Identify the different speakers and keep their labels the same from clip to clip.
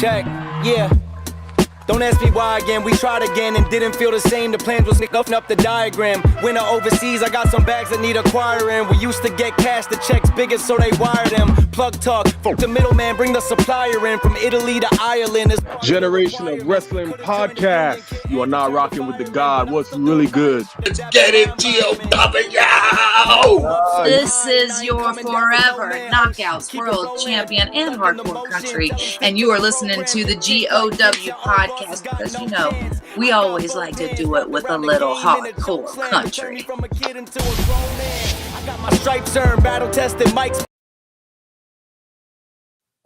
Speaker 1: Check, yeah. Don't ask me why again, we tried again and didn't feel the same. The plans was open up the diagram. Winter overseas, I got some bags that need acquiring. We used to get cash, the checks bigger so they wire them. Plug talk, fuck the middleman, bring the supplier in. From Italy to Ireland.
Speaker 2: Generation of Wrestling Podcast. You are now rocking with the God. What's really good?
Speaker 3: Let's get it, GOW!
Speaker 4: This is your forever Knockouts World Champion and Hardcore Country, and you are listening to the GOW Podcast because, you know, we always like to do it with a little hardcore country.
Speaker 1: I got my stripes earned, battle tested mics.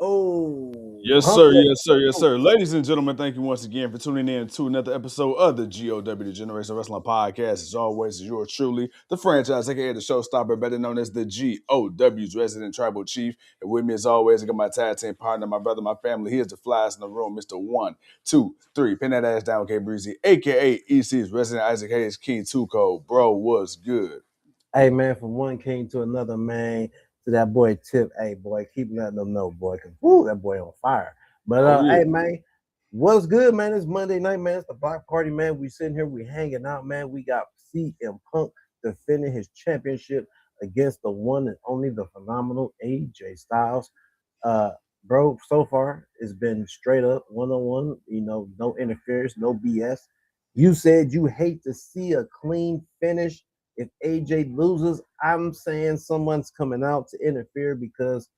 Speaker 5: Oh,
Speaker 2: yes, sir. Yes, sir. Yes, sir. Ladies and gentlemen, thank you once again for tuning in to another episode of the GOW, the Generation Wrestling Podcast. As always, is yours truly, the franchise, aka the showstopper, better known as the GOW's resident tribal chief. And with me, as always, I got my tag team partner, my brother, my family. Here's the flies in the room, Mr. 1, 2, 3. Pin that ass down, K Breezy, aka EC's resident Isaac Hayes, King 2 Code. Bro, what's good?
Speaker 5: Hey, man, from one king to another, man, to that boy Tip. Hey, boy, keep letting them know, boy, because, woo, that boy on fire. But,
Speaker 2: yeah.
Speaker 5: Hey, man, what's good, man? It's Monday night, man. It's the block party, man. We sitting here, we hanging out, man. We got CM Punk defending his championship against the one and only, the phenomenal AJ Styles. Bro, so far, it's been straight up one-on-one, you know, no interference, no BS. You said you hate to see a clean finish. If AJ loses, I'm saying someone's coming out to interfere because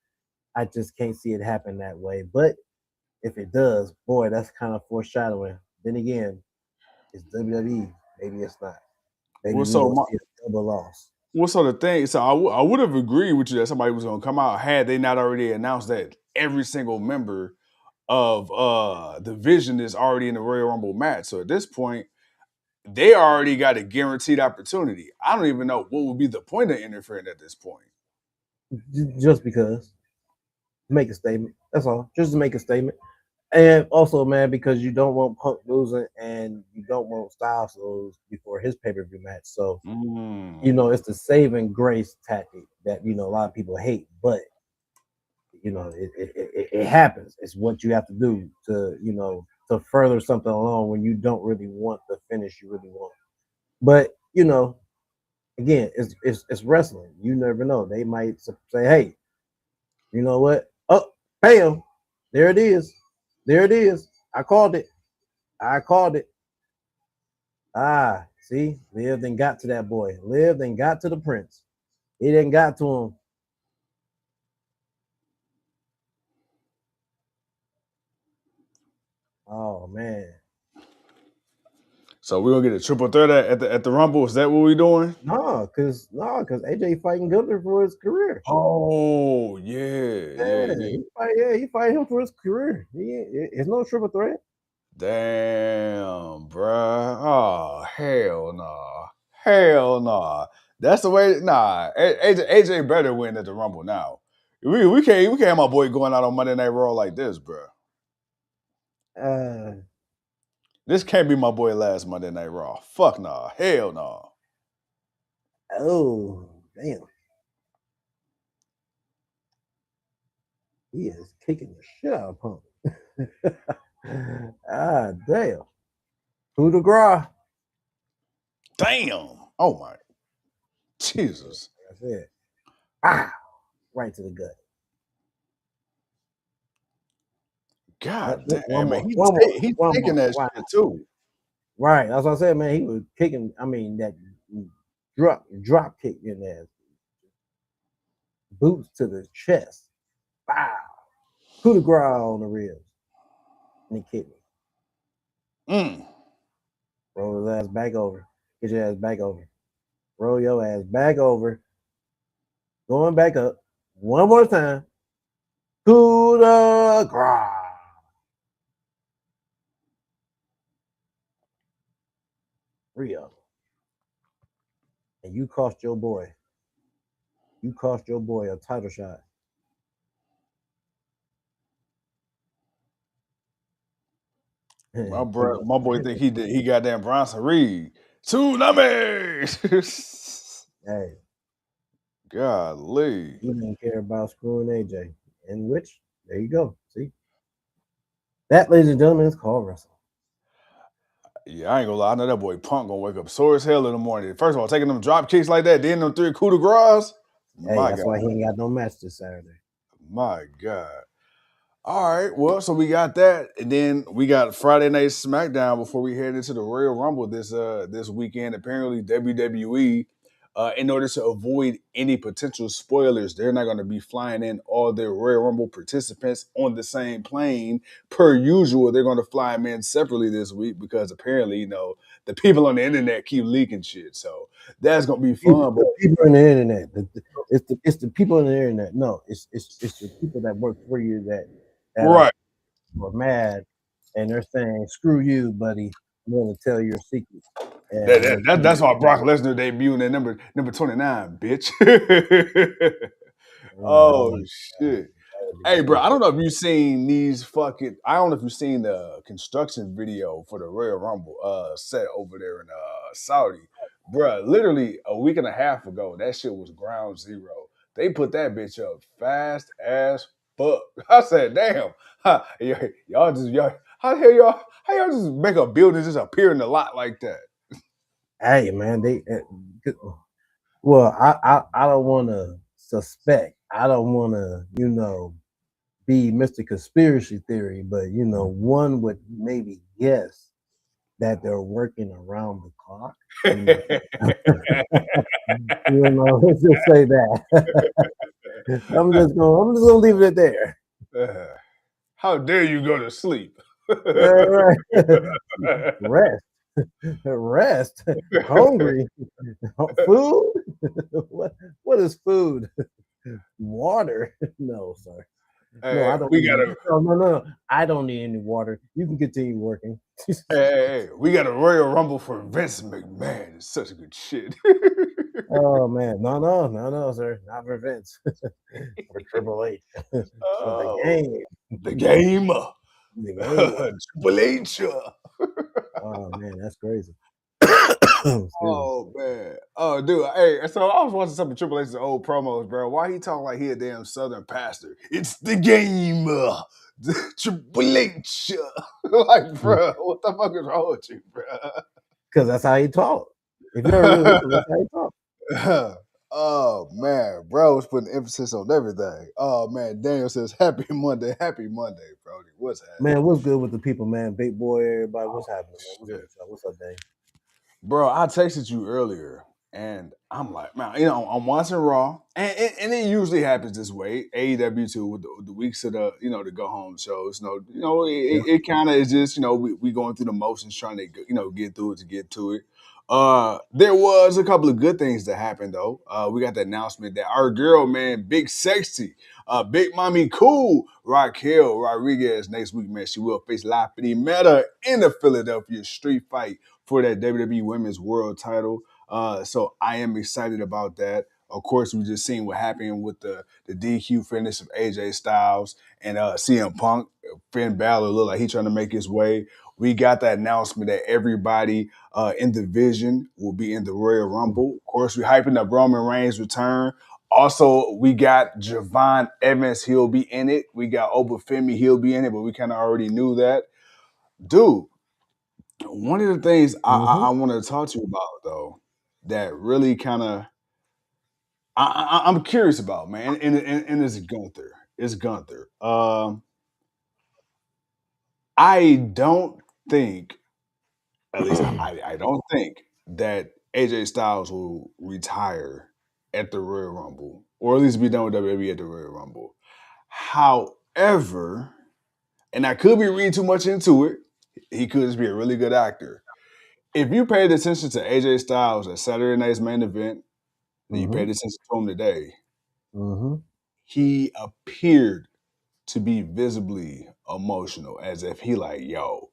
Speaker 5: I just can't see it happen that way. But if it does, boy, that's kind of foreshadowing. Then again, it's WWE. Maybe it's not. Maybe
Speaker 2: Well,
Speaker 5: we
Speaker 2: so
Speaker 5: will see a double loss.
Speaker 2: Well, so the thing, so I would have agreed with you that somebody was going to come out had they not already announced that every single member of the division is already in the Royal Rumble match. So at this point, they already got a guaranteed opportunity. I don't even know what would be the point of interfering at this point.
Speaker 5: Just because. Make a statement. That's all. Just to make a statement. And also, man, because you don't want Punk losing and you don't want Styles to lose before his pay-per-view match. So, you know, it's the saving grace tactic that, you know, a lot of people hate. But, you know, it happens. It's what you have to do to, you know, to further something along when you don't really want the finish you really want. But, you know, again, it's wrestling. You never know. They might say, hey, you know what? Oh, bam. There it is. There it is. I called it. Ah, see? Lived and got to that boy. Lived and got to the prince. He didn't got to him. Oh, man.
Speaker 2: So we're going to get a triple threat at the Rumble. Is that what we're doing?
Speaker 5: No, because AJ fighting Gunther for his career.
Speaker 2: Oh, yeah.
Speaker 5: He fight him for his career. It's no triple threat.
Speaker 2: Damn, bruh. Oh, hell nah. Hell nah. That's the way. Nah, AJ better win at the Rumble now. We can't have my boy going out on Monday Night Raw like this, bruh. This can't be my boy last Monday Night Raw. Fuck nah. Hell nah.
Speaker 5: Oh, damn. He is kicking the shit out of Punk. Ah, damn. Coup de grace.
Speaker 2: Damn. Oh my. Jesus.
Speaker 5: That's it. Ah, right to the gut.
Speaker 2: God damn, man. He's taking that shit too.
Speaker 5: Right. That's what I said, man. He was kicking, that drop kick in there. Boots to the chest. Wow. Coup de grace on the ribs. And the kidney. Roll his ass back over. Get your ass back over. Roll your ass back over. Going back up. One more time. Coup de grace. Rio. And you cost your boy a title shot.
Speaker 2: My boy think he goddamn Bronson Reed. Tsunami.
Speaker 5: Hey.
Speaker 2: Golly.
Speaker 5: He didn't care about screwing AJ. In which, there you go. See? That, ladies and gentlemen, is called wrestling.
Speaker 2: Yeah, I ain't gonna lie. I know that boy Punk gonna wake up sore as hell in the morning. First of all, taking them drop kicks like that, then them 3 coup de grace.
Speaker 5: Hey,
Speaker 2: My
Speaker 5: that's
Speaker 2: God.
Speaker 5: why he ain't got no match this Saturday.
Speaker 2: My God. All right, well, so we got that, and then we got Friday Night SmackDown before we head into the Royal Rumble this weekend. Apparently, WWE, in order to avoid any potential spoilers, they're not going to be flying in all their Royal Rumble participants on the same plane per usual. They're going to fly them in separately this week because apparently, the people on the internet keep leaking shit. So that's going to be fun. But
Speaker 5: The people on the internet, it's the people on the internet. No, it's the people that work for you that
Speaker 2: right.
Speaker 5: are mad, and they're saying, "Screw you, buddy. I'm going to tell your secret." And
Speaker 2: That's why Brock Lesnar debuting at number 29, bitch. Oh shit. Hey, bro, I don't know if you've seen I don't know if you've seen the construction video for the Royal Rumble set over there in Saudi. Bruh, literally a week and a half ago, that shit was ground zero. They put that bitch up fast as fuck. I said, damn, how the hell how y'all just make a building just appear in the lot like that?
Speaker 5: Hey, man, well, I don't want to suspect. I don't want to, be Mr. Conspiracy Theory, but one would maybe guess that they're working around the clock. Let's just say that. I'm just gonna leave it there.
Speaker 2: How dare you go to sleep?
Speaker 5: All right. Rest. Hungry. Food. What is food? Water. No, sir. No, I don't. No. I don't need any water. You can continue working.
Speaker 2: Hey, we got a Royal Rumble for Vince McMahon. It's such a good shit.
Speaker 5: Oh man, no, sir, not for Vince. For Triple H. For the game.
Speaker 2: The game.
Speaker 5: The game.
Speaker 2: Triple H.
Speaker 5: Oh man, that's crazy.
Speaker 2: Oh man. Oh dude. Hey, so I was watching some of Triple H's old promos, bro. Why he talking like he a damn Southern pastor? It's the game. Triple H. Like, bro, what the fuck is wrong with you, bro?
Speaker 5: Because that's how he talk. If you ever really listen, that's how he talk.
Speaker 2: Oh man, bro was putting emphasis on everything. Oh man, Daniel says happy Monday, Brody. What's happening?
Speaker 5: Man, what's good with the people, man? Big boy, everybody, what's happening, man? What's up, Dave?
Speaker 2: Bro, I texted you earlier, and I'm like, man, I'm watching Raw, and it usually happens this way. AEW too, with the weeks of the the go home shows. It kind of is just we going through the motions, trying to get through it to get to it. There was a couple of good things that happened though. We got the announcement that our girl, man, Big Sexy, Big Mommy Cool, Raquel Rodriguez next week, man, she will face La Meta in the Philadelphia street fight for that WWE Women's World title. So I am excited about that. Of course, we just seen what happened with the DQ finish of AJ Styles and CM Punk. Finn Balor looked like he's trying to make his way. We got that announcement that everybody in the division will be in the Royal Rumble. Of course, we're hyping up Roman Reigns' return. Also, we got Javon Evans. He'll be in it. We got Obafemi. He'll be in it, but we kind of already knew that. Dude, one of the things I want to talk to you about, though, that really kind of I'm curious about, man, and it's Gunther. It's Gunther. I don't think, at least I don't think that AJ Styles will retire at the Royal Rumble, or at least be done with WWE at the Royal Rumble. However, and I could be reading too much into it, he could just be a really good actor. If you paid attention to AJ Styles at Saturday night's main event, and you paid attention to him today, he appeared to be visibly emotional, as if he like, yo,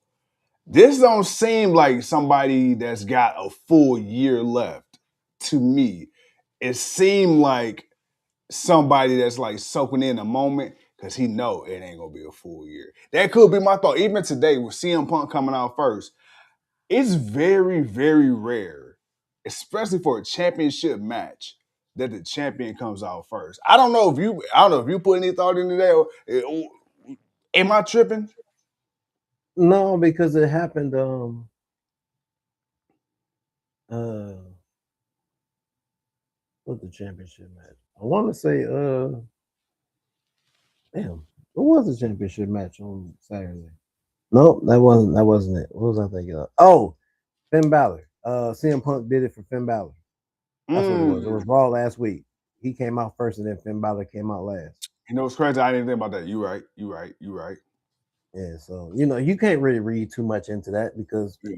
Speaker 2: this don't seem like somebody that's got a full year left to me. It seemed like somebody that's like soaking in a moment because he know it ain't gonna be a full year. That could be my thought. Even today with CM Punk coming out first, it's very, very rare, especially for a championship match, that the champion comes out first. I don't know if you put any thought into that. Am I tripping?
Speaker 5: No, because it happened. What's the championship match? I want to say. Damn, what was the championship match on Saturday? Nope, that wasn't it. What was I thinking of? Oh, Finn Balor. CM Punk did it for Finn Balor. That's what it was. It was Raw last week. He came out first, and then Finn Balor came out last.
Speaker 2: You know what's crazy? I didn't think about that. You right. You right. You right.
Speaker 5: Yeah, so you can't really read too much into that because
Speaker 2: Yeah.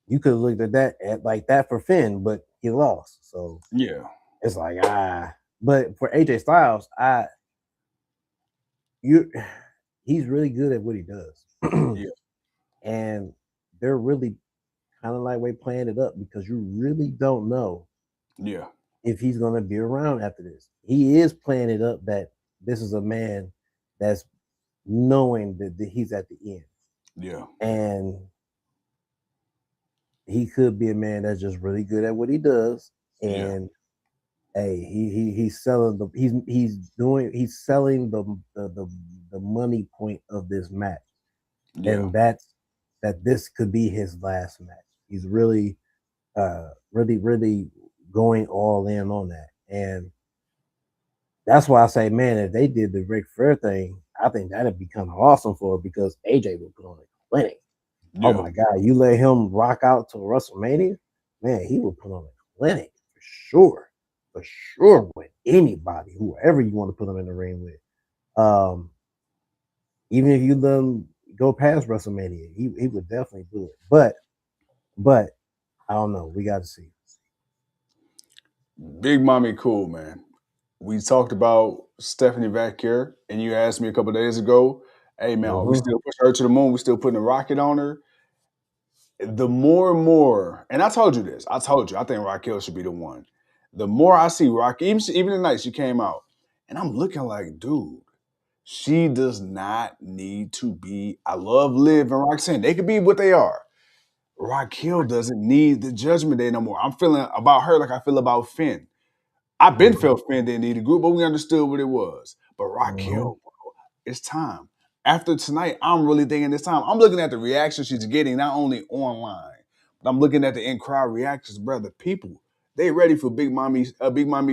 Speaker 5: you could have looked at that at like that for Finn, but he lost. So
Speaker 2: Yeah.
Speaker 5: it's like But for AJ Styles, he's really good at what he does.
Speaker 2: Yeah.
Speaker 5: And they're really kind of like way playing it up because you really don't know
Speaker 2: Yeah.
Speaker 5: if he's going to be around after this. He is playing it up that this is a man that's knowing that he's at the end.
Speaker 2: Yeah.
Speaker 5: And he could be a man that's just really good at what he does. And hey, he's selling he's selling the money point of this match.
Speaker 2: Yeah.
Speaker 5: And that this could be his last match. He's really really going all in on that. And that's why I say, man, if they did the Ric Flair thing, I think that'd be kind of awesome for it because AJ would put on a clinic.
Speaker 2: Yeah.
Speaker 5: Oh my God, you let him rock out to WrestleMania, man, he would put on a clinic for sure with anybody, whoever you want to put him in the ring with. Even if you let him go past WrestleMania, he would definitely do it. But I don't know. We got to see.
Speaker 2: Big Mommy cool, man. We talked about Stephanie back here, and you asked me a couple days ago, hey, man, are we still pushing her to the moon? We still putting a rocket on her? The more and more, and I told you this, I think Raquel should be the one. The more I see Raquel, even the night she came out, and I'm looking like, dude, she does not need to be. I love Liv and Roxanne. They could be what they are. Raquel doesn't need the Judgment Day no more. I'm feeling about her like I feel about Finn. I've been felt Finn didn't need a group, but we understood what it was. But Raquel, bro, it's time. After tonight, I'm really thinking it's time. I'm looking at the reaction she's getting, not only online, but I'm looking at the in-crowd reactions, brother. People, they ready for Big Mommy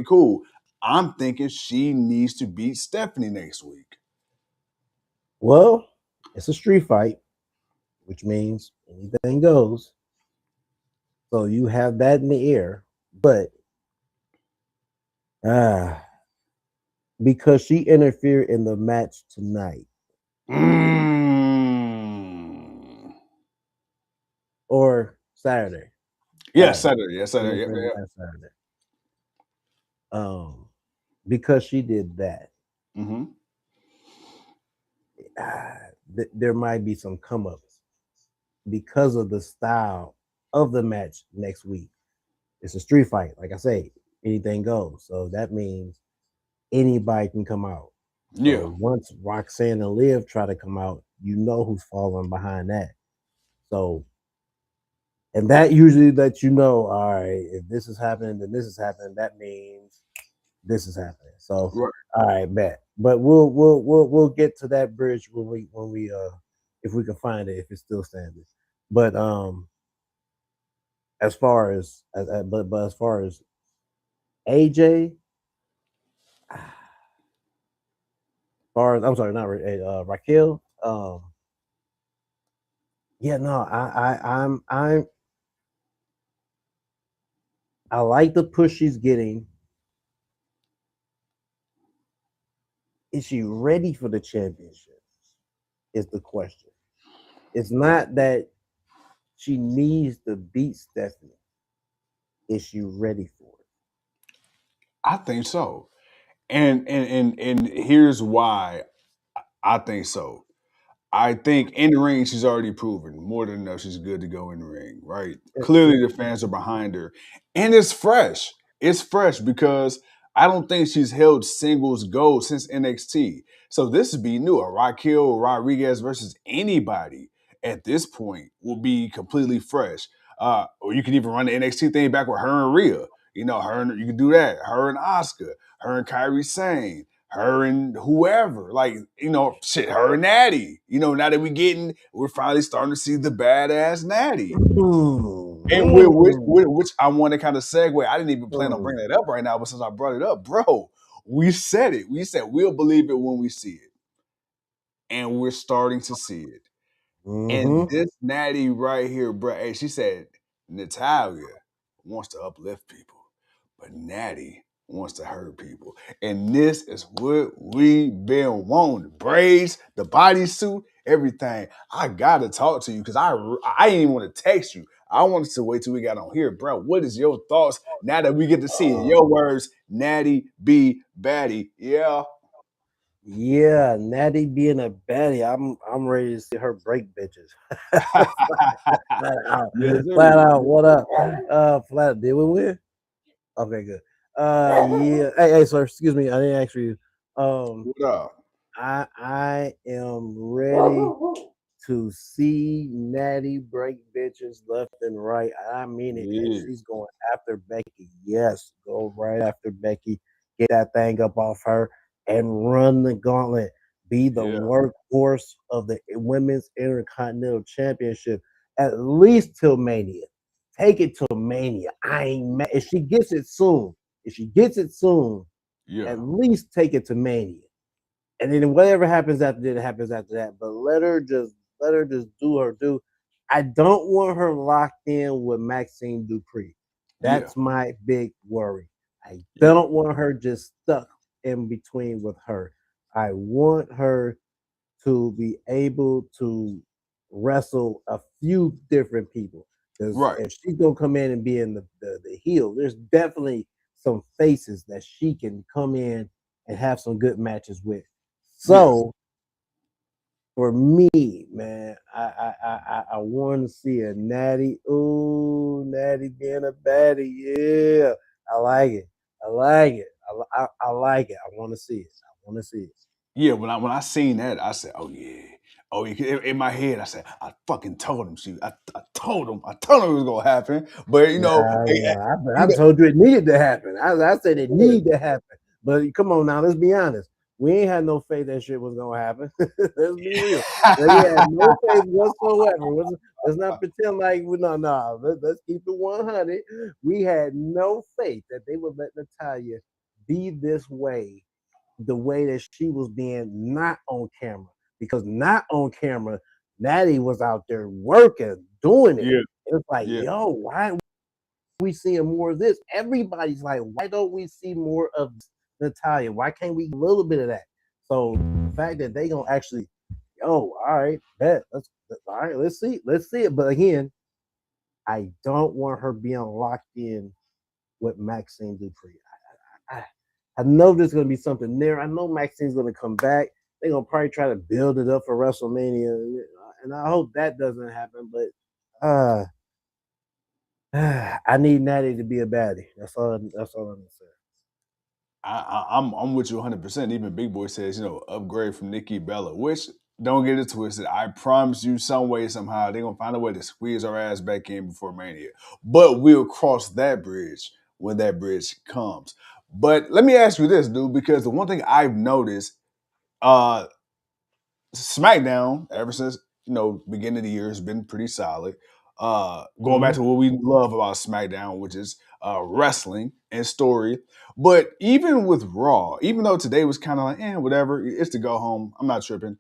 Speaker 2: Cool. I'm thinking she needs to beat Stephanie next week.
Speaker 5: Well, it's a street fight, which means anything goes. So you have that in the air, but because she interfered in the match tonight or Saturday.
Speaker 2: Saturday. Yeah, Saturday. Yeah.
Speaker 5: Saturday. Because she did that, there might be some come ups because of the style of the match next week. It's a street fight, like I say, anything goes. So that means anybody can come out.
Speaker 2: Yeah.
Speaker 5: So once Roxanne and Liv try to come out, you know who's following behind that. So, and that usually lets you know, all right, if this is happening, then this is happening. That means this is happening. So,
Speaker 2: Right.
Speaker 5: all right, bet. But we'll get to that bridge when we if we can find it, if it's still standing. But as far as AJ, I'm sorry, not Raquel. Yeah, no, I like the push she's getting. Is she ready for the championship? Is the question. It's not that she needs to beat Stephanie. Is she ready for it?
Speaker 2: I think so. And here's why I think so. I think in the ring, she's already proven more than enough. She's good to go in the ring, right? Clearly, the fans are behind her. And it's fresh. It's fresh because I don't think she's held singles gold since NXT. So this would be new. A Raquel Rodriguez versus anybody at this point will be completely fresh. Or you can even run the NXT thing back with her and Rhea. You know, you can do that. Her and Asuka, her and Kairi Sane, her and whoever, like, you know, shit, her and Natty. You know, now that we're finally starting to see the badass Natty. And which I want to kind of segue. I didn't even plan on bringing that up right now, but since I brought it up, bro, we said it. We said we'll believe it when we see it. And we're starting to see it. And this Natty right here, bro, hey, she said Natalia wants to uplift people, but Natty wants to hurt people. And this is what we've been wanting. The braids, the bodysuit, everything. I gotta talk to you because I didn't even want to text you. I wanted to wait till we got on here, bro. What is your thoughts now that we get to see it? Your words, Natty B. Batty. Yeah.
Speaker 5: Yeah, Natty being a baddie, I'm ready to see her break bitches. Flat out.
Speaker 2: Yes,
Speaker 5: Flat
Speaker 2: sir.
Speaker 5: out. What up? Flat. Did we win? Okay, good. Yeah. Hey, sir. Excuse me. I didn't ask you.
Speaker 2: What up?
Speaker 5: I am ready to see Natty break bitches left and right. I mean it. And
Speaker 2: Yeah.
Speaker 5: she's going after Becky. Yes, go right after Becky. Get that thing up off her and run the gauntlet. Be the
Speaker 2: Yeah.
Speaker 5: workhorse of the Women's Intercontinental Championship at least till Mania. Take it to Mania. I ain't mad. If she gets it soon,
Speaker 2: Yeah.
Speaker 5: at least take it to Mania. And then whatever happens after that, happens after that. But let her just do her do. I don't want her locked in with Maxine Dupree. That's my big worry. I don't want her just stuck in between with her. I want her to be able to wrestle a few different people. Because
Speaker 2: Right.
Speaker 5: if she's gonna come in and be in the heel, there's definitely some faces that she can come in and have some good matches with. So for me, man, I want to see a Natty. Ooh, Natty being a baddie. Yeah, I like it. I like it. I like it. I want to see it.
Speaker 2: Yeah, when I seen that, I said, "Oh yeah, oh yeah." In my head, I said, "I fucking told him I told him it was gonna happen." But you know,
Speaker 5: Yeah,
Speaker 2: you
Speaker 5: I
Speaker 2: know,
Speaker 5: told you it needed to happen. I said it needed to happen. But come on now, let's be honest. We ain't had no faith that shit was gonna happen. Let's be real. We had no faith whatsoever. Let's not pretend like we no. Let's keep it 100. We had no faith that they would let Natalia be this way, the way that she was being not on camera. Because not on camera, Natty was out there working, doing it.
Speaker 2: yeah,
Speaker 5: It's like,
Speaker 2: yeah.
Speaker 5: yo, why we seeing more of this? Everybody's like, why don't we see more of Natalia? Why can't we get a little bit of that? So the fact that they gonna actually, all right, bet. Let's see it. But again, I don't want her being locked in with Maxine Dupree. I know there's gonna be something there. I know Maxine's gonna come back. They're gonna probably try to build it up for WrestleMania, and I hope that doesn't happen. But I need Natty to be a baddie. That's all I'm gonna say.
Speaker 2: I'm with you 100%. Even Big Boy says, upgrade from Nikki Bella, which don't get it twisted. I promise you, some way, somehow, they're gonna find a way to squeeze our ass back in before Mania. But we'll cross that bridge when that bridge comes. But let me ask you this, dude, because the one thing I've noticed, SmackDown, ever since beginning of the year, has been pretty solid. Going back to what we love about SmackDown, which is wrestling and story. But even with Raw, even though today was kind of like, whatever, it's to go home. I'm not tripping.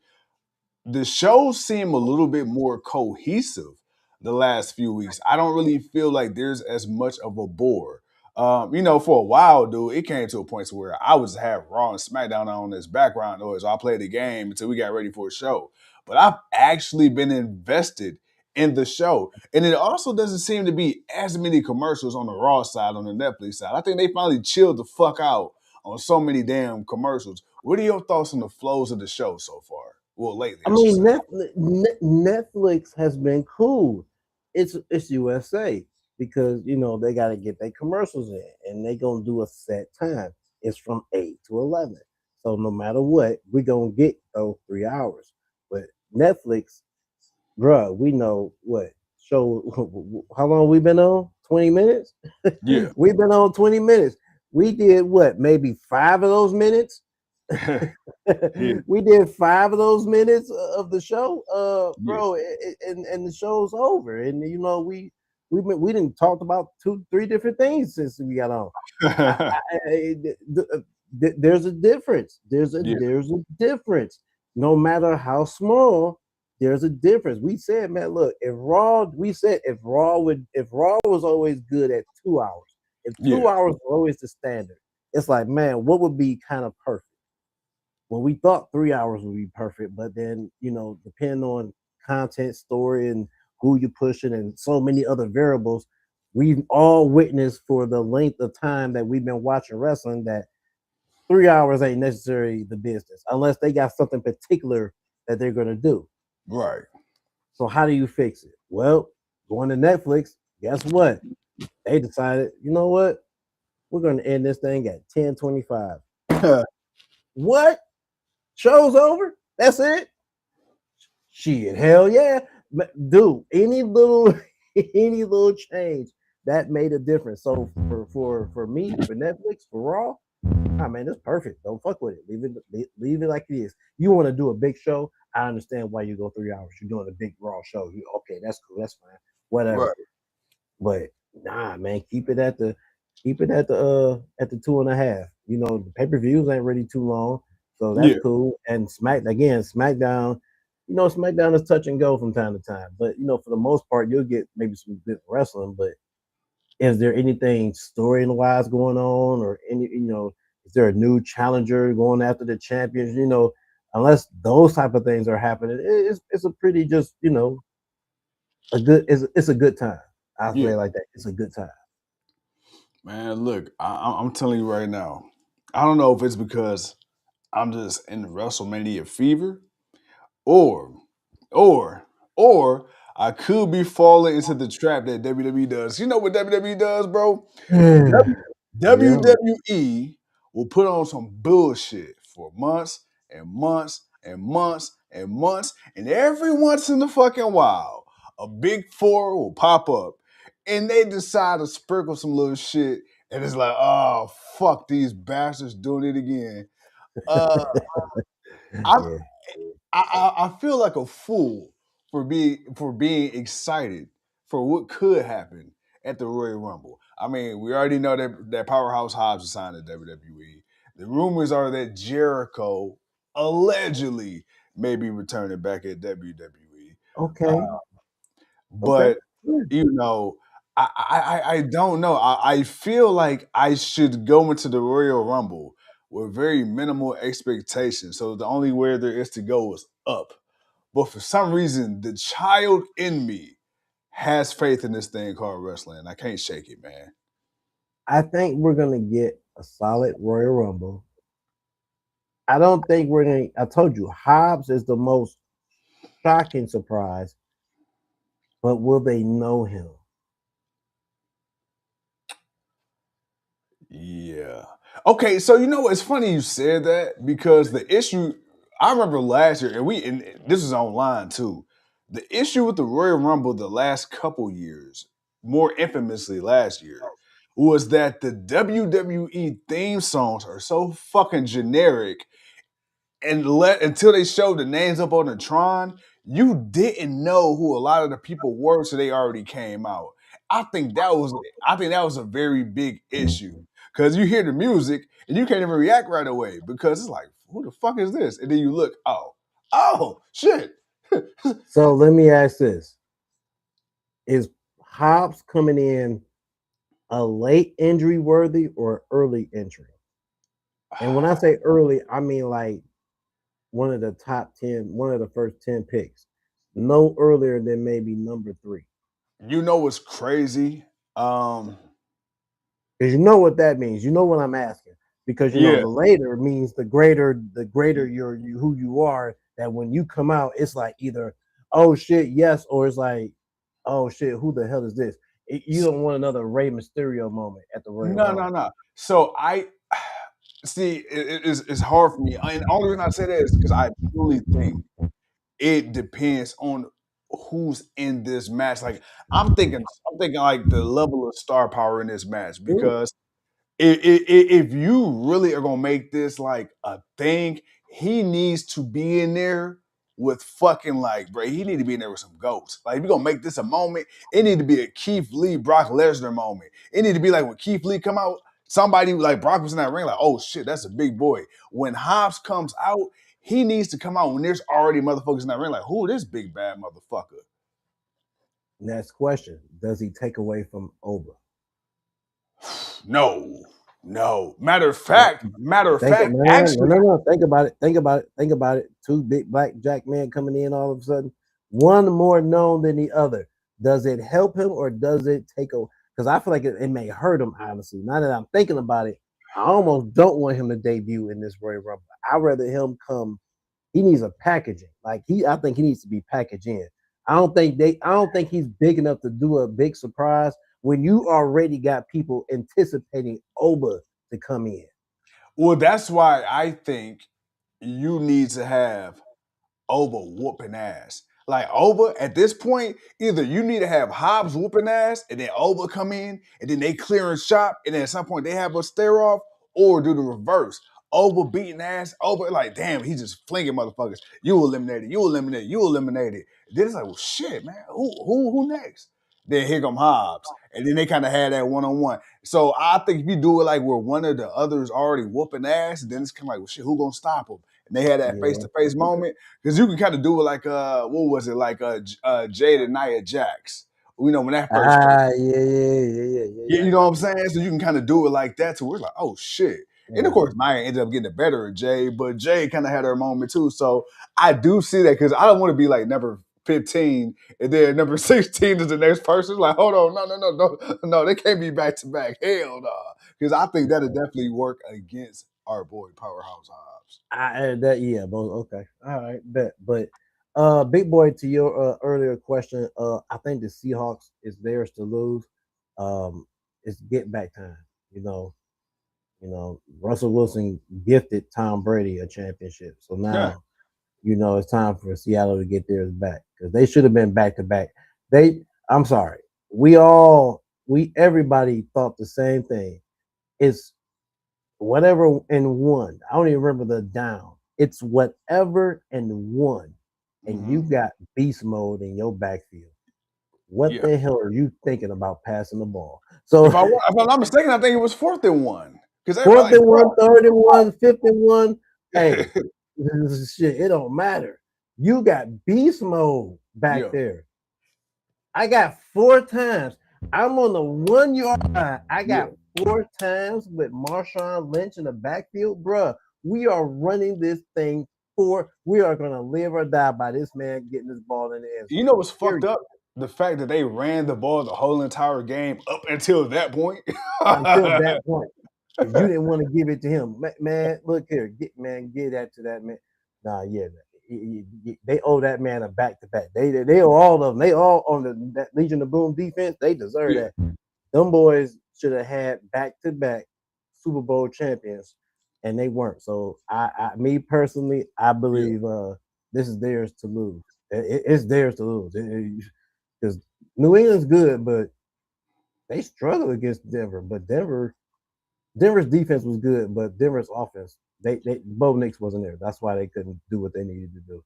Speaker 2: The shows seem a little bit more cohesive the last few weeks. I don't really feel like there's as much of a bore. For a while, dude, it came to a point to where I would just have Raw and SmackDown on as background noise. I played the game until we got ready for a show. But I've actually been invested in the show. And it also doesn't seem to be as many commercials on the Raw side, on the Netflix side. I think they finally chilled the fuck out on so many damn commercials. What are your thoughts on the flows of the show so far? Well, lately,
Speaker 5: I
Speaker 2: I should
Speaker 5: mean,
Speaker 2: say.
Speaker 5: Netflix has been cool. It's USA because they got to get their commercials in, and they gonna do a set time. It's from 8 to 11. So no matter what, we gonna get those 3 hours. But Netflix, bruh, we know what show. How long we been on? 20 minutes.
Speaker 2: Yeah.
Speaker 5: We've been on 20 minutes. We did what? Maybe 5 of those minutes
Speaker 2: Yeah.
Speaker 5: We did 5 of those minutes of the show,
Speaker 2: Yeah.
Speaker 5: bro, and the show's over. And you know, we didn't talk about 2, 3 different things since we got on. There's a difference.
Speaker 2: Yeah.
Speaker 5: There's a difference. No matter how small, there's a difference. We said, man, look, if Raw was always good at 2 hours, if
Speaker 2: Yeah.
Speaker 5: 2 hours was always the standard, it's like, man, what would be kind of perfect? Well, we thought 3 hours would be perfect, but then, you know, depending on content, story, and who you're pushing, and so many other variables, we've all witnessed for the length of time that we've been watching wrestling that 3 hours ain't necessarily the business unless they got something particular that they're going to do.
Speaker 2: Right.
Speaker 5: So how do you fix it? Well, going to Netflix, guess what? They decided, you know what? We're going to end this thing at 10:25. What? Show's over? That's it? Shit, hell yeah. Dude, any little any little change that made a difference. So for me, for Netflix, for Raw, ah man, that's perfect. Don't fuck with it. Leave it like it is. You want to do a big show? I understand why you go 3 hours. You're doing a big Raw show. Okay, that's cool. That's fine. Whatever.
Speaker 2: Right.
Speaker 5: But nah, man, keep it at the 2.5. You know, the pay-per-views ain't really too long, so that's
Speaker 2: Yeah.
Speaker 5: cool. And SmackDown, you know, SmackDown is touch and go from time to time. But you know, for the most part, you'll get maybe some good wrestling. But is there anything story wise going on, or is there a new challenger going after the champions? You know, unless those type of things are happening, it's a pretty just it's a good time. I say
Speaker 2: Yeah.
Speaker 5: it like that. It's a good time.
Speaker 2: Man, look, I'm telling you right now. I don't know if it's because I'm just in WrestleMania fever, or, or, or I could be falling into the trap that WWE does. You know what WWE does, bro?
Speaker 5: Yeah.
Speaker 2: WWE will put on some bullshit for months and months and months and months, and every once in the fucking while, a big four will pop up, and they decide to sprinkle some little shit, and it's like, oh fuck, these bastards doing it again. Uh, I
Speaker 5: Yeah.
Speaker 2: I feel like a fool for being excited for what could happen at the Royal Rumble. I mean, we already know that Powerhouse Hobbs is signed to WWE. The rumors are that Jericho allegedly may be returning back at WWE.
Speaker 5: Okay. Okay.
Speaker 2: But
Speaker 5: Yeah.
Speaker 2: you know, I don't know. I feel like I should go into the Royal Rumble with very minimal expectations. So the only way there is to go is up. But for some reason, the child in me has faith in this thing called wrestling. I can't shake it, man.
Speaker 5: I think we're gonna get a solid Royal Rumble. I don't think we're gonna. I told you, Hobbs is the most shocking surprise, but will they know him?
Speaker 2: Yeah. Okay, so you know what? It's funny you said that because the issue I remember last year, and this is online too. The issue with the Royal Rumble the last couple years, more infamously last year, was that the WWE theme songs are so fucking generic and let until they showed the names up on the Tron, you didn't know who a lot of the people were, so they already came out. I think that was I think that was a very big issue because you hear the music and you can't even react right away because it's like, who the fuck is this? And then you look, oh shit.
Speaker 5: So let me ask this: is Hobbs coming in a late injury worthy or early injury? And when I say early, I mean like one of the top 10, one of the first 10 picks. No earlier than maybe number 3.
Speaker 2: You know what's crazy? Um,
Speaker 5: Because you know what that means. You know what I'm asking. Because you know
Speaker 2: yeah,
Speaker 5: the later means the greater you who you are. That when you come out, it's like either oh shit yes, or it's like oh shit who the hell is this? You don't want another Rey Mysterio moment at the Royal
Speaker 2: no, no,
Speaker 5: Rumble.
Speaker 2: no. So I see it's hard for me. And the only reason I say that is because I truly think it depends on who's in this match. Like I'm thinking like the level of star power in this match
Speaker 5: Ooh,
Speaker 2: because if you really are gonna make this like a thing, he needs to be in there with fucking like, bro. He need to be in there with some goats. Like, if you're gonna make this a moment, it need to be a Keith Lee, Brock Lesnar moment. It need to be like when Keith Lee come out, somebody like Brock was in that ring, like, oh shit, that's a big boy. When Hobbs comes out, he needs to come out when there's already motherfuckers in that ring, like, who this big bad motherfucker?
Speaker 5: Next question: does he take away from Oba?
Speaker 2: No. Matter of
Speaker 5: No,
Speaker 2: fact,
Speaker 5: no,
Speaker 2: actually,
Speaker 5: no. Think about it. Two big black jack men coming in all of a sudden, one more known than the other. Does it help him or does it take a? Because I feel like it may hurt him. Honestly, now that I'm thinking about it, I almost don't want him to debut in this Royal Rumble. I'd rather him come. He needs a packaging. I think he needs to be packaged in. I don't think he's big enough to do a big surprise when you already got people anticipating Oba to come in.
Speaker 2: well, that's why I think you need to have Oba whooping ass. Like Oba, at this point, either you need to have Hobbs whooping ass and then Oba come in and then they clearing shop and then at some point they have a stare off, or do the reverse. Oba beating ass, Oba like, damn, he's just flinging motherfuckers. You eliminated. Then it's like, well, shit, man, who next? Then here come Hobbs, and then they kind of had that one-on-one. So I think if you do it like where one of the others already whooping ass, then it's kind of like, well, shit, who gonna stop him? And they had that face-to-face moment. Because you can kind of do it like what was it, like Jade and Nia Jax. You know, when that first came.
Speaker 5: Yeah.
Speaker 2: You know what I'm saying? So you can kind of do it like that to where it's like, oh shit. And of course, Nia ended up getting the better of Jade, but Jade kind of had her moment too. So I do see that because I don't want to be like number 15 and then number 16 is the next person. Like, hold on, no, they can't be back to back. Hell no. Because I think that'll definitely work against our boy Powerhouse Hobbs.
Speaker 5: Okay. All right, bet. But big boy, to your earlier question, I think the Seahawks is theirs to lose. It's get back time. Russell Wilson gifted Tom Brady a championship. So now, it's time for Seattle to get theirs back because they should have been back to back. I'm sorry. Everybody thought the same thing. It's whatever and one. I don't even remember the down. It's whatever and one. And you got beast mode in your backfield. What the hell are you thinking about passing the ball? So
Speaker 2: if I'm not mistaken, I think it was 4th and 1.
Speaker 5: Fourth and 1, 3rd and 1, 5th and 1. Hey, shit, it don't matter. You got beast mode back there. I got 4 times. I'm on the 1 yard line. I got 4 times with Marshawn Lynch in the backfield. Bruh, we are running this thing we are going to live or die by this man getting this ball in the end.
Speaker 2: You know what's fucked up? The fact that they ran the ball the whole entire game up until that point.
Speaker 5: Because you didn't want to give it to him. Man, look here. Get that to that man. Nah, yeah. They owe that man a back-to-back. They owe all of them. They all on that Legion of Boom defense. They deserve that. Them boys should have had back-to-back Super Bowl champions, and they weren't. So, me personally, I believe this is theirs to lose. It's theirs to lose. Because New England's good, but they struggle against Denver. But Denver's defense was good, but Denver's offense, Bo Nix wasn't there. That's why they couldn't do what they needed to do.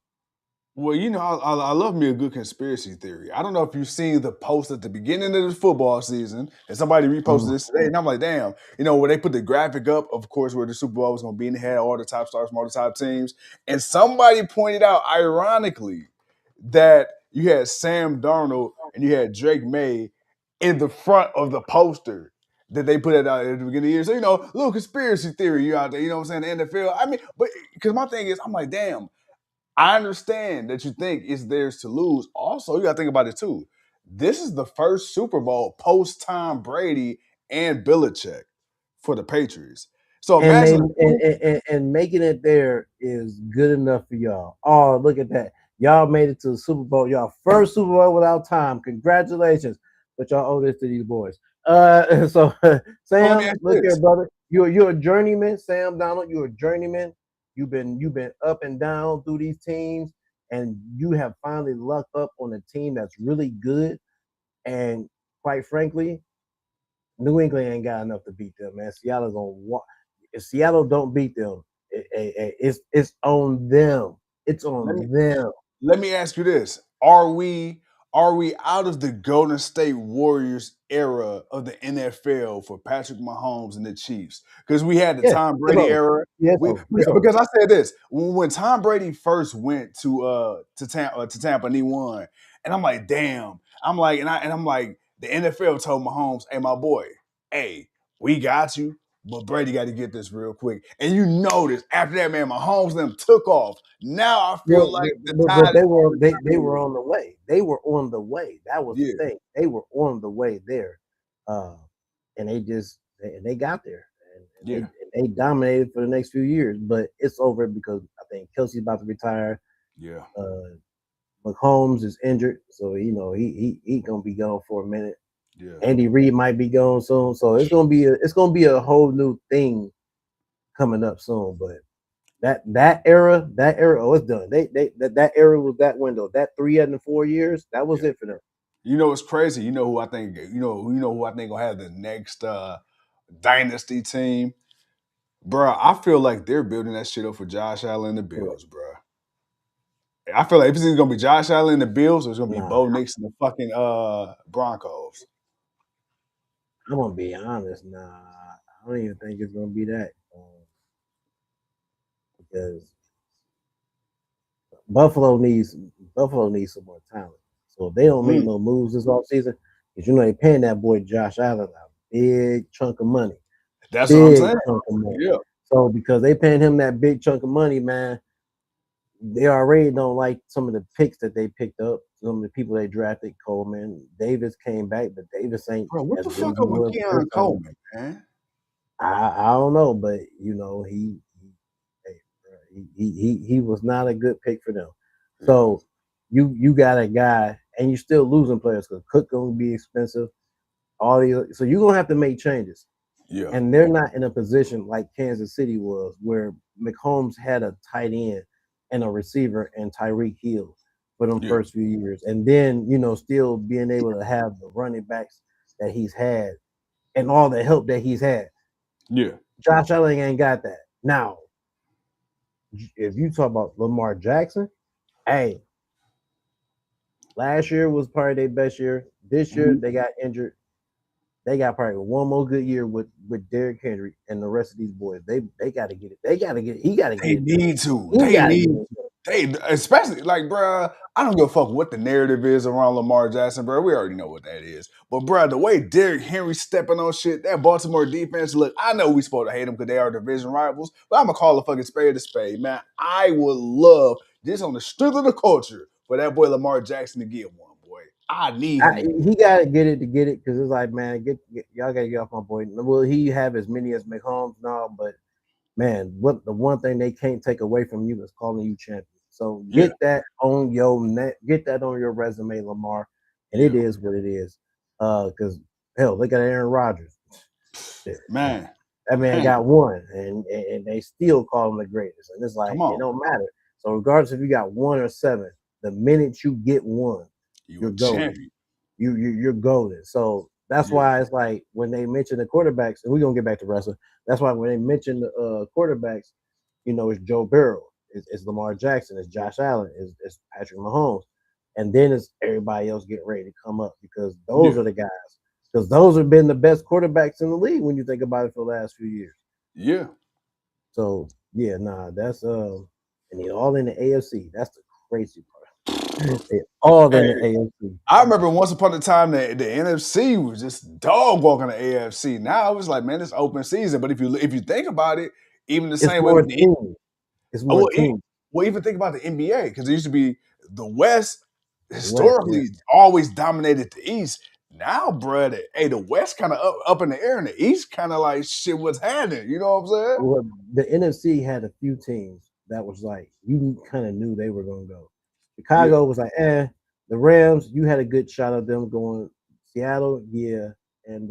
Speaker 2: Well, I love me a good conspiracy theory. I don't know if you've seen the post at the beginning of the football season, and somebody reposted this today, and I'm like, damn, where they put the graphic up, of course, where the Super Bowl was going to be in the head, all the top stars from all the top teams, and somebody pointed out, ironically, that you had Sam Darnold and you had Drake May in the front of the poster that they put it out at the beginning of the year. So, a little conspiracy theory you out there, you know what I'm saying, the NFL. I mean, but because my thing is, I'm like, damn, I understand that you think it's theirs to lose. Also, you got to think about it too. This is the first Super Bowl post Tom Brady and Belichick for the Patriots. So imagine
Speaker 5: and making it there is good enough for y'all. Oh, look at that. Y'all made it to the Super Bowl. Y'all first Super Bowl without time. Congratulations. But y'all owe this to these boys. So Sam, look here, brother. You're a journeyman, Sam Donald. You're a journeyman. You've been up and down through these teams, and you have finally lucked up on a team that's really good. And quite frankly, New England ain't got enough to beat them, man. Seattle gonna walk. If Seattle don't beat them, it's on them. It's
Speaker 2: Let me
Speaker 5: on them.
Speaker 2: let me ask you this: Are we out of the Golden State Warriors era of the NFL for Patrick Mahomes and the Chiefs? Because we had the
Speaker 5: Yeah,
Speaker 2: Tom
Speaker 5: it's
Speaker 2: Brady
Speaker 5: over.
Speaker 2: era.
Speaker 5: Yeah, it's
Speaker 2: We
Speaker 5: over. It's over.
Speaker 2: because I said this when Tom Brady first went to Tampa and he won, and I'm like, damn. I'm like, the NFL told Mahomes, hey, my boy, hey, we got you. But Brady got to get this real quick. And you notice after that, man, Mahomes and them took off. Now I feel
Speaker 5: Well,
Speaker 2: like the
Speaker 5: but
Speaker 2: tide
Speaker 5: they
Speaker 2: is
Speaker 5: were
Speaker 2: on
Speaker 5: they were on the way. They were on the way. That was the
Speaker 2: yeah,
Speaker 5: thing. They were on the way there, and they got there,
Speaker 2: yeah,
Speaker 5: and they dominated for the next few years. But it's over because I think Kelsey's about to retire.
Speaker 2: yeah,
Speaker 5: McCombs is injured, so he gonna be gone for a minute.
Speaker 2: yeah,
Speaker 5: Andy Reid might be gone soon, so it's gonna be a whole new thing coming up soon. But that era, oh, it's done. That era was that window. That 3 and 4 years, that was
Speaker 2: yeah.
Speaker 5: it for them.
Speaker 2: You know what's crazy? You know who I think who I think gonna have the next dynasty team? Bro, I feel like they're building that shit up for Josh Allen and the
Speaker 5: Correct.
Speaker 2: Bills, bro. I feel like if it's either gonna be Josh Allen and the Bills or it's gonna be
Speaker 5: Nah,
Speaker 2: Bo Nix and the fucking Broncos.
Speaker 5: I'm gonna be honest. Nah, I don't even think it's gonna be that because Buffalo needs Buffalo needs some more talent. So if they don't make
Speaker 2: Mm,
Speaker 5: no moves this offseason, because they paying that boy Josh Allen a big chunk of money.
Speaker 2: that's what I'm
Speaker 5: Big
Speaker 2: saying.
Speaker 5: chunk of money.
Speaker 2: Yeah,
Speaker 5: So because they paying him that big chunk of money, man, they already don't like some of the picks that they picked up. Some of the people they drafted, Coleman, Davis came back, but Davis ain't
Speaker 2: bro. What
Speaker 5: as
Speaker 2: the
Speaker 5: good as
Speaker 2: fuck
Speaker 5: he
Speaker 2: up with
Speaker 5: was the
Speaker 2: Keon
Speaker 5: first time.
Speaker 2: Coleman, man?
Speaker 5: I don't know, but he was not a good pick for them.
Speaker 2: Yeah,
Speaker 5: So you got a guy, and you're still losing players because Cook gonna be expensive. All these, so you're gonna have to make changes.
Speaker 2: yeah,
Speaker 5: And they're not in a position like Kansas City was, where McCombs had a tight end and a receiver and Tyreek Hill for them
Speaker 2: yeah,
Speaker 5: first few years, and then still being able to have the running backs that he's had and all the help that he's had.
Speaker 2: yeah,
Speaker 5: Josh Allen ain't got that. Now, if you talk about Lamar Jackson, hey, last year was probably their best year. This year
Speaker 2: mhm.
Speaker 5: they got injured. They got probably one more good year with Derrick Henry and the rest of these boys. They got to get it. They got to get it. He got to get
Speaker 2: They
Speaker 5: it done.
Speaker 2: need to.
Speaker 5: He
Speaker 2: They
Speaker 5: got to get
Speaker 2: need
Speaker 5: it
Speaker 2: to.
Speaker 5: done.
Speaker 2: They especially like, bruh, I don't give a fuck what the narrative is around Lamar Jackson, bro. We already know what that is. But bruh, the way Derrick Henry stepping on shit, that Baltimore defense, look, I know we supposed to hate them because they are division rivals, but I'm gonna call a fucking spade, man. I would love just on the strength of the culture for that boy Lamar Jackson to get one, boy. I need him to get
Speaker 5: He got to get it because it's like, man, y'all got to get off my boy. Will he have as many as McCombs? No, but man, what the one thing they can't take away from you is calling you champion. So
Speaker 2: yeah,
Speaker 5: get that on your resume, Lamar, and it
Speaker 2: yeah.
Speaker 5: is what it is. Because hell, look at Aaron Rodgers.
Speaker 2: Man,
Speaker 5: That man
Speaker 2: man,
Speaker 5: got one, and they still call him the greatest. And it's like
Speaker 2: come
Speaker 5: it
Speaker 2: on.
Speaker 5: don't matter. So regardless if you got one or seven, the minute you get one,
Speaker 2: You
Speaker 5: you're
Speaker 2: a
Speaker 5: golden.
Speaker 2: champion.
Speaker 5: You're golden. So that's
Speaker 2: Yeah,
Speaker 5: why it's like when they mention the quarterbacks, and we're gonna get back to wrestling. That's why when they mention the quarterbacks, it's Joe Burrow, it's Lamar Jackson, it's Josh Allen, it's Patrick Mahomes, and then it's everybody else getting ready to come up because those
Speaker 2: yeah,
Speaker 5: are the guys. Because those have been the best quarterbacks in the league when you think about it for the last few years.
Speaker 2: yeah.
Speaker 5: So yeah, nah, that's and they all in the AFC. That's the crazy part. They all in
Speaker 2: Hey,
Speaker 5: the AFC.
Speaker 2: I remember once upon a time that the NFC was just dog walking the AFC. Now it's like, man, it's open season. But if you think about it, even the
Speaker 5: It's
Speaker 2: same way
Speaker 5: more
Speaker 2: with the
Speaker 5: teams. It's more
Speaker 2: well,
Speaker 5: teams.
Speaker 2: even think about the NBA because it used to be the West
Speaker 5: The West, yeah.
Speaker 2: historically always dominated the East. Now, bruh, the West kind of up in the air, and the East kind of like shit. What's happening? You know what I'm saying?
Speaker 5: Well, the NFC had a few teams that was like you kind of knew they were going to go.
Speaker 2: Yeah,
Speaker 5: Chicago was like, eh. The Rams, you had a good shot of them going. Seattle, yeah, and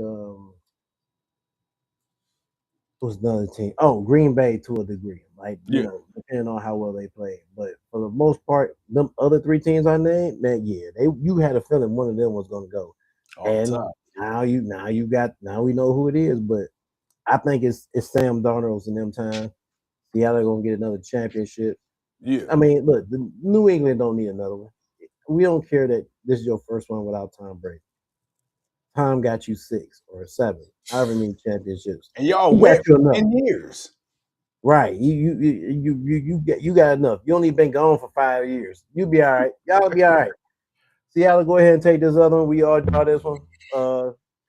Speaker 5: was another team. Oh, Green Bay to a degree, like
Speaker 2: yeah,
Speaker 5: depending on how well they played. But for the most part, them other three teams I named, man, yeah, you had a feeling one of them was going to go.
Speaker 2: off
Speaker 5: And
Speaker 2: top.
Speaker 5: Now we know who it is, but I think it's Sam Darnold's in them time. Seattle gonna get another championship.
Speaker 2: Yeah.
Speaker 5: I mean, look, the New England don't need another one. We don't care that this is your first one without Tom Brady. Tom got you 6 or 7, however many championships.
Speaker 2: And y'all
Speaker 5: He got
Speaker 2: went
Speaker 5: you
Speaker 2: for
Speaker 5: enough.
Speaker 2: 10 years.
Speaker 5: Right. You got enough. You only been gone for 5 years. You be all right. Y'all be all right. Seattle, go ahead and take this other one. We all draw this one.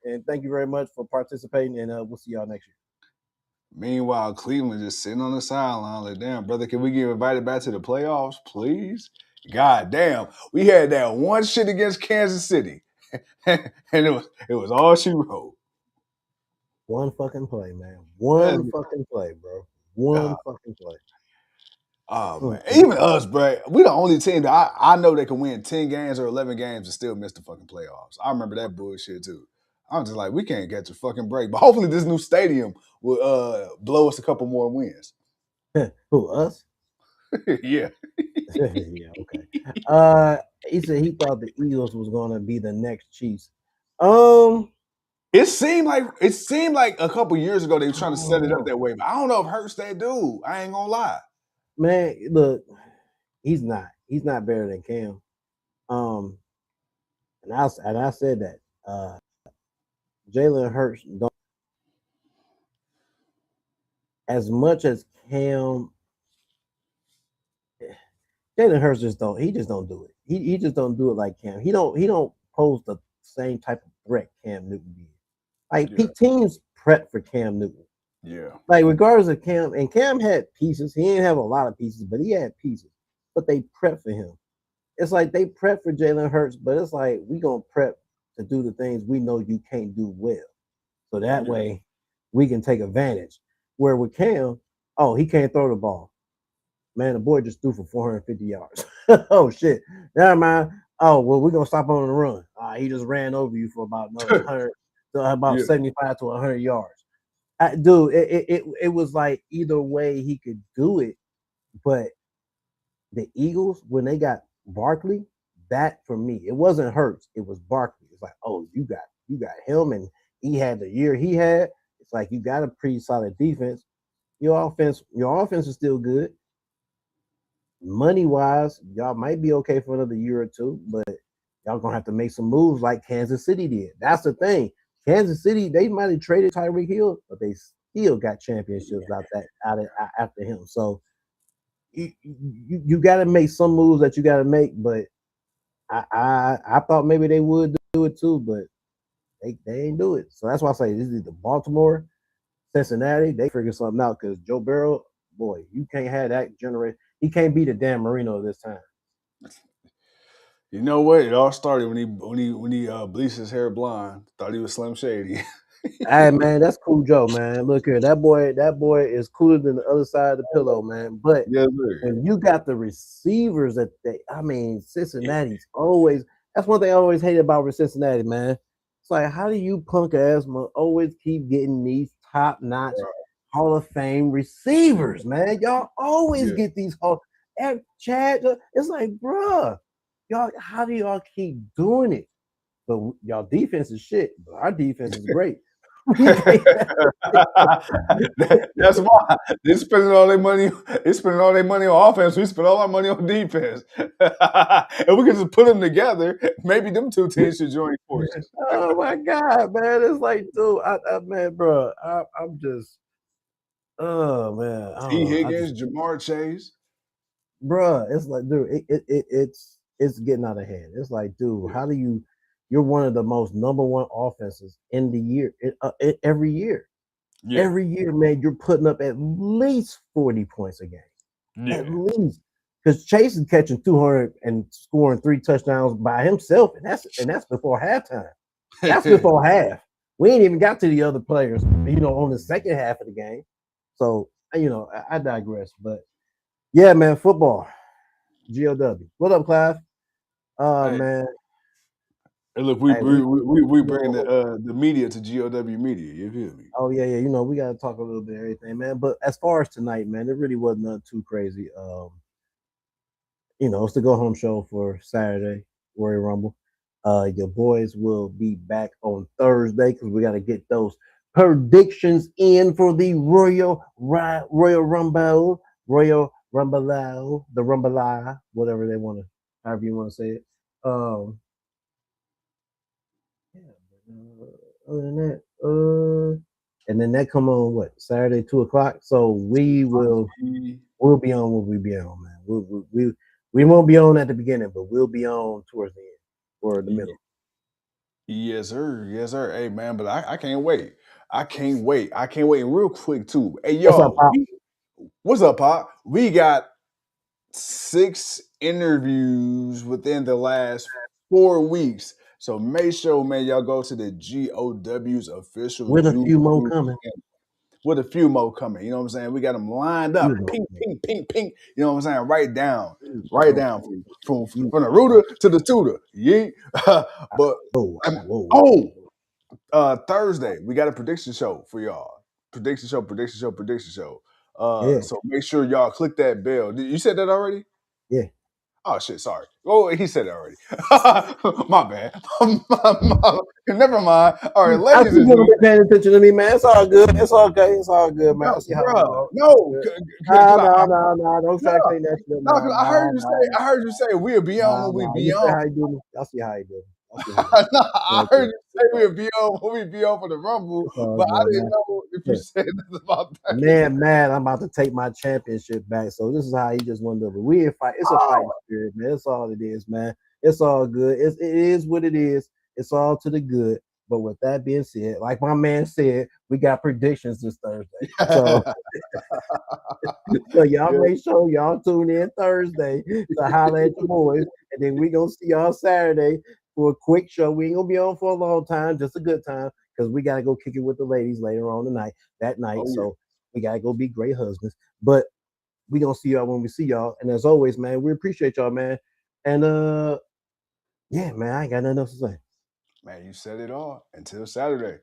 Speaker 5: And thank you very much for participating. And we'll see y'all next year.
Speaker 2: Meanwhile, Cleveland just sitting on the sideline like, damn, brother, can we get invited back to the playoffs, please? God damn. We had that one shit against Kansas City. And it was all she wrote.
Speaker 5: One fucking play, man. One fucking play, bro. One fucking play.
Speaker 2: Oh, man. Even us, bro. We the only team that I know that can win 10 games or 11 games and still miss the fucking playoffs. I remember that bullshit, too. I'm just like, we can't get a fucking break. But hopefully this new stadium will blow us a couple more wins.
Speaker 5: Who, us?
Speaker 2: Yeah.
Speaker 5: Yeah, okay. He said he thought the Eagles was gonna be the next Chiefs.
Speaker 2: It seemed like a couple years ago they were trying to set it up that way, but I don't know if Hurts that dude. I ain't gonna lie.
Speaker 5: Man, look, he's not better than Cam. And I said that. Jalen Hurts don't, as much as Cam. Jalen Hurts just don't do it. He just don't do it like Cam. He don't pose the same type of threat Cam Newton did. Like teams prep for Cam Newton.
Speaker 2: Yeah.
Speaker 5: Like regardless of Cam, and Cam had pieces. He didn't have a lot of pieces, but he had pieces. But they prep for him. It's like they prep for Jalen Hurts, but it's like we gonna prep to do the things we know you can't do well. So that way we can take advantage. Where with Cam, he can't throw the ball. Man, the boy just threw for 450 yards. Oh shit. Never mind. Oh, well, we're gonna stop on the run. He just ran over you for about another 100, about 75 to 100 yards. Dude, it was like either way he could do it, but the Eagles, when they got Barkley, that for me, it wasn't Hurts, it was Barkley. It's like, oh, you got him, and he had the year he had. It's like you got a pretty solid defense. Your offense is still good. Money wise, y'all might be okay for another year or two, but y'all gonna have to make some moves like Kansas City did. That's the thing. Kansas City, they might have traded Tyreek Hill, but they still got championships after him. So you got to make some moves that you got to make. But I thought maybe they would do it too, but they ain't do it. So that's why I say this is either Baltimore, Cincinnati. They figure something out because Joe Burrow, boy, you can't have that generation. He can't be the Dan Marino this time.
Speaker 2: You know what? It all started when he bleached his hair blonde. Thought he was Slim Shady.
Speaker 5: Hey man, that's cool, Joe. Man, look here, that boy is cooler than the other side of the pillow, man. But when you got the receivers Cincinnati's always. That's one thing I always hated about Cincinnati, man. It's like, how do you punk ass always keep getting these top notch Hall of Fame receivers, man? Y'all always get these Chad. It's like, bruh, y'all, how do y'all keep doing it? But y'all defense is shit. But our defense is great.
Speaker 2: That's why they're spending all their money. They're spending all their money on offense. We spend all our money on defense, and we can just put them together. Maybe them two teams should join forces.
Speaker 5: Oh my god, man! It's like, dude, man, bro, I'm just, oh man,
Speaker 2: T. Higgins, Jamar Chase,
Speaker 5: bro. It's like, dude, it's getting out of hand. It's like, dude, how do you? You're one of the most number one offenses in the year, every year. Yeah. Every year, man, you're putting up at least 40 points a game. Yeah. At least. Because Chase is catching 200 and scoring 3 touchdowns by himself, and that's before halftime. That's before half. We ain't even got to the other players, on the second half of the game. So, I digress. But, yeah, man, football. GOW. What up, Clive? Man.
Speaker 2: Hey, look, we bring the media to GOW media. You feel me?
Speaker 5: Oh yeah. We got to talk a little bit of everything, man. But as far as tonight, man, it really wasn't nothing too crazy. It's the go home show for Saturday, Warrior Rumble. Your boys will be back on Thursday because we got to get those predictions in for the Royal Rumble, the Rumble, whatever they want to, however you want to say it. Yeah, other than that, and then that come on what Saturday 2 o'clock. So we'll be on what we be on, man. We won't be on at the beginning, but we'll be on towards the end or the middle.
Speaker 2: Yes, sir. Yes, sir. Hey, man, but I can't wait. I can't wait. And real quick, too. Hey,
Speaker 5: What's up,
Speaker 2: yo,
Speaker 5: Pop?
Speaker 2: what's up, Pop? We got 6 interviews within the last 4 weeks. So make sure, man, y'all go to the GOW's official
Speaker 5: With a few more
Speaker 2: YouTube
Speaker 5: coming.
Speaker 2: with a few more coming. You know what I'm saying? We got them lined up. Ping, ping, ping, ping. You know what I'm saying? Right down from the rooter to the tutor. Yeet. But Thursday, we got a prediction show for y'all. Prediction show.
Speaker 5: Yeah.
Speaker 2: So make sure y'all click that bell. You said that already?
Speaker 5: Yeah.
Speaker 2: Oh shit, sorry. Oh, he said it already. My bad. Never mind. All right,
Speaker 5: I
Speaker 2: ladies
Speaker 5: see
Speaker 2: and
Speaker 5: you
Speaker 2: gentlemen.
Speaker 5: be paying attention to me, man. It's all good. It's okay. It's all good, man. I see how you roll.
Speaker 2: No,
Speaker 5: No,
Speaker 2: because
Speaker 5: don't try to clean that shit up.
Speaker 2: I heard you say we'll be on when we be
Speaker 5: You say
Speaker 2: on.
Speaker 5: how you do. I see how you do.
Speaker 2: I heard you say we'll be on when we be on for the Rumble,
Speaker 5: It's all
Speaker 2: but I
Speaker 5: good,
Speaker 2: didn't
Speaker 5: man.
Speaker 2: know if you said nothing about that.
Speaker 5: Man, I'm about to take my championship back. So this is how he just went over. We in fight. It's a fighting spirit, man. That's all it is, man. It's all good. It is what it is. It's all to the good. But with that being said, like my man said, we got predictions this Thursday. So, so y'all make sure y'all tune in Thursday to holler at your boys. And then we gonna see y'all Saturday for a quick show. We ain't gonna be on for a long time, just a good time, because we gotta go kick it with the ladies later on that night. So we gotta go be great husbands. But we gonna see y'all when we see y'all. And as always, man, we appreciate y'all, man. And yeah, man, I ain't got nothing else to say.
Speaker 2: Man, you said it all. Until Saturday.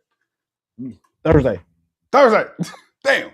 Speaker 5: Thursday.
Speaker 2: Damn.